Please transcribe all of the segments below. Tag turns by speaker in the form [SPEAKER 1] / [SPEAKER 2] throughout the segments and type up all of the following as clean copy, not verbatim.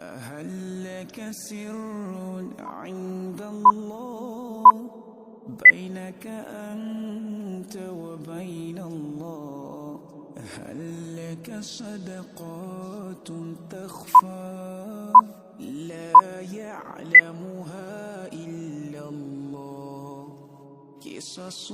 [SPEAKER 1] هل لك سر عند الله بينك أنت وبين الله؟ هل لك صدقات تخفى لا يعلمها إلا الله؟ قصص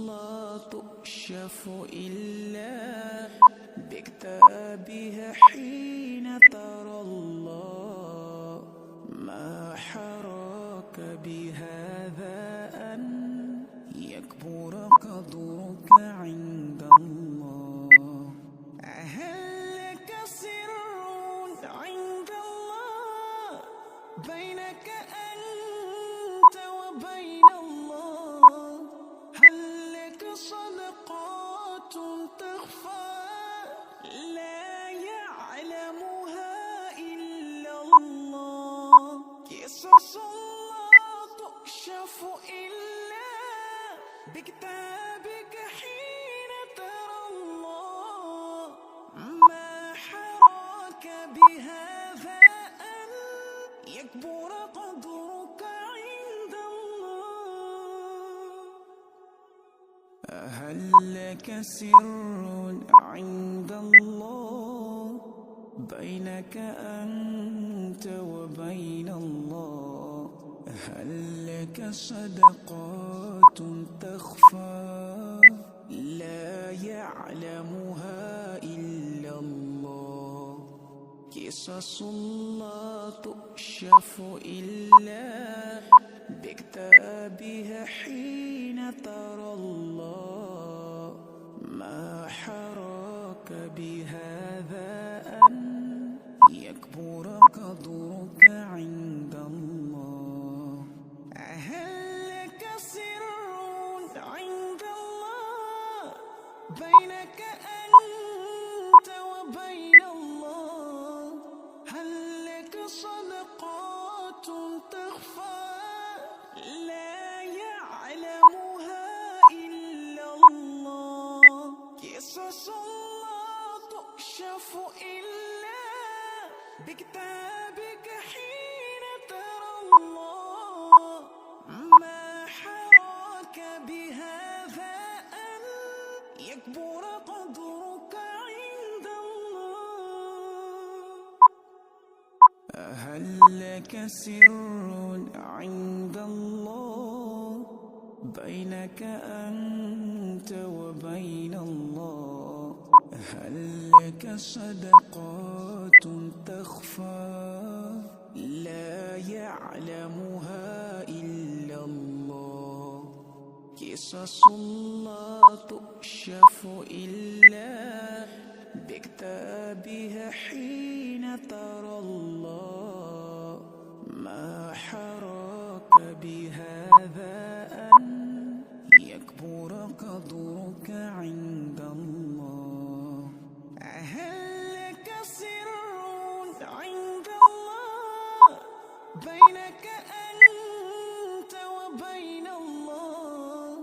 [SPEAKER 1] لا تكشف إلا بكتابها حين ترى الله. ما حراك بهذا أن يكبر قدرك عند الله؟ هل لك سر عند الله بينك أنت وبين الله؟ هل لك صدقات تخفى لا يعلمها إلا الله؟ قصص لا تكشف إلا بكتابك حين ترى الله. ما حراك بهذا أن يكبر قدرك عند الله؟ هل لك سر عند الله بينك أنت وبين الله؟ هل لك صدقات تخفى لا يعلمها إلا الله؟ قصص لا تكشف إلا بكتابها حين ترى الله. ما حراك بهذا أن يكبر قدرك عند الله؟ هل لك سر عند الله بينك أنت وبين الله؟ هل لك صدقات تخفى لا يعلمها إلا الله؟ قصص لا تكشف إلا بكتابك حين ترى الله. ما حراك بهذا أن يكبر قدرك عند الله؟ هل لك سر عند الله بينك أنت وبين الله؟ هل لك صدقات تخفى لا يعلمها إلا الله؟ قصص لا تكشف إلا بكتابها حين ترى الله. ما حراك بهذا أن يكبر قدرك عند الله؟ هل لك سر عند الله بينك أنت وبين الله؟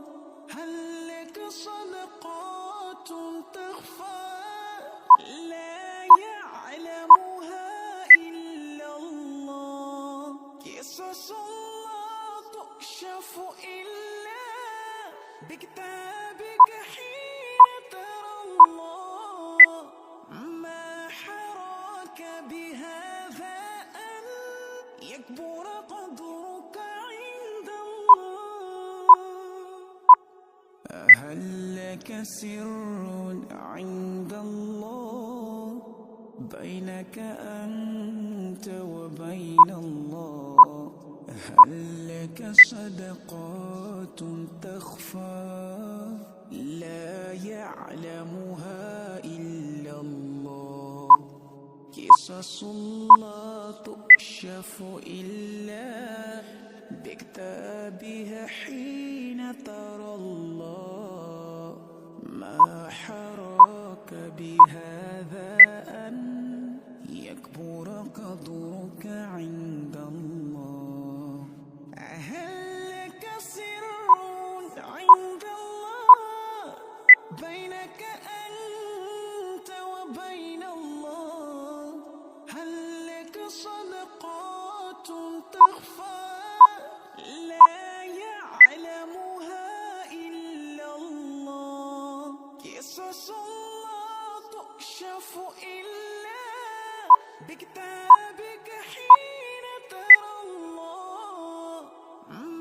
[SPEAKER 1] هل لك صدقات تخفى لا يعلمها إلا الله؟ قصص لا تكشف إلا بكتابها حين ترى الله. ما حراك بهذا أن يكبر قدرك عند الله؟ هل لك سر عند الله بينك أنت وبين الله؟ هل لك صدقات تخفى لا يعلمها إلا الله؟ قصص لا تكشف إلا بكتابك حين ترى الله. ما حراك بهذا أن يكبر قدرك عند الله؟ هل لك سر عند الله بينك أنت وبين الله؟ هل لك صدقات تخفى لا يعلمها إلا الله؟ قصص لا تكشف إلا بكتابها حين ترى الله. ما حراك بهذا أن يكبر قدرك عند الله؟ هل لك سر عند الله بينك أنت وبين الله؟ هل لك صدقات تخفى لا يعلمها إلا الله قصص لا تكشف إلا بكتابك حين ترى الله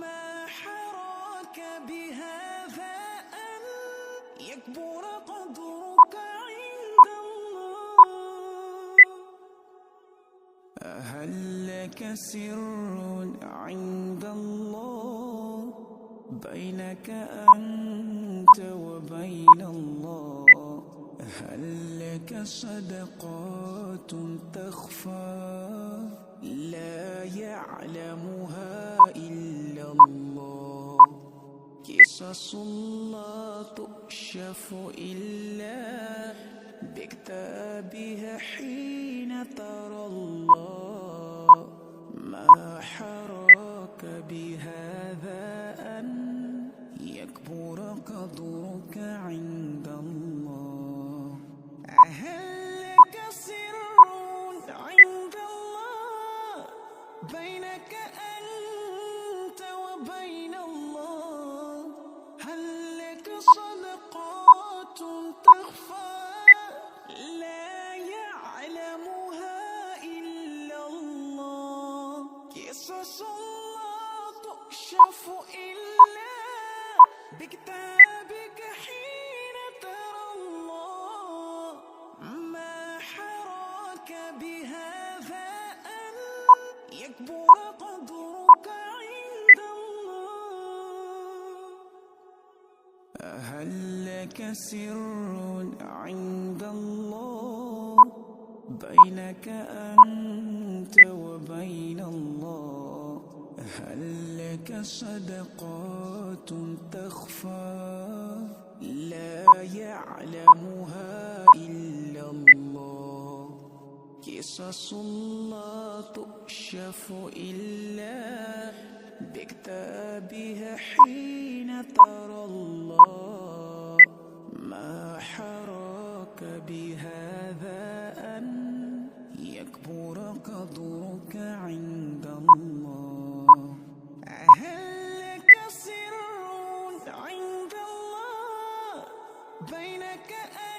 [SPEAKER 1] ما حراك بهذا أن يكبر قدرك عند الله. هل لك سر عند الله بينك أنت وبين الله؟ هل لك صدقات تخفى لا يعلمها إلا الله قصص لا تكشف إلا بكتابها حين ترى الله ما حراك بهذا أن يكبر قدرك عند الله. هل لك سر عند الله بينك أنت وبين الله؟ هل لك صدقات تخفى لا يعلمها إلا الله قصص لا تكشف إلا بكتابك حين ترى الله ما حراك بهذا أن يكبر قدرك عند الله. هل لك سر عند الله بينك أنت وبين الله؟ هل لك صدقات تخفى لا يعلمها إلا الله قصص لا تكشف إلا بكتابها حين ترى الله ما حراك بهذا أن يكبر قدرك عند الله.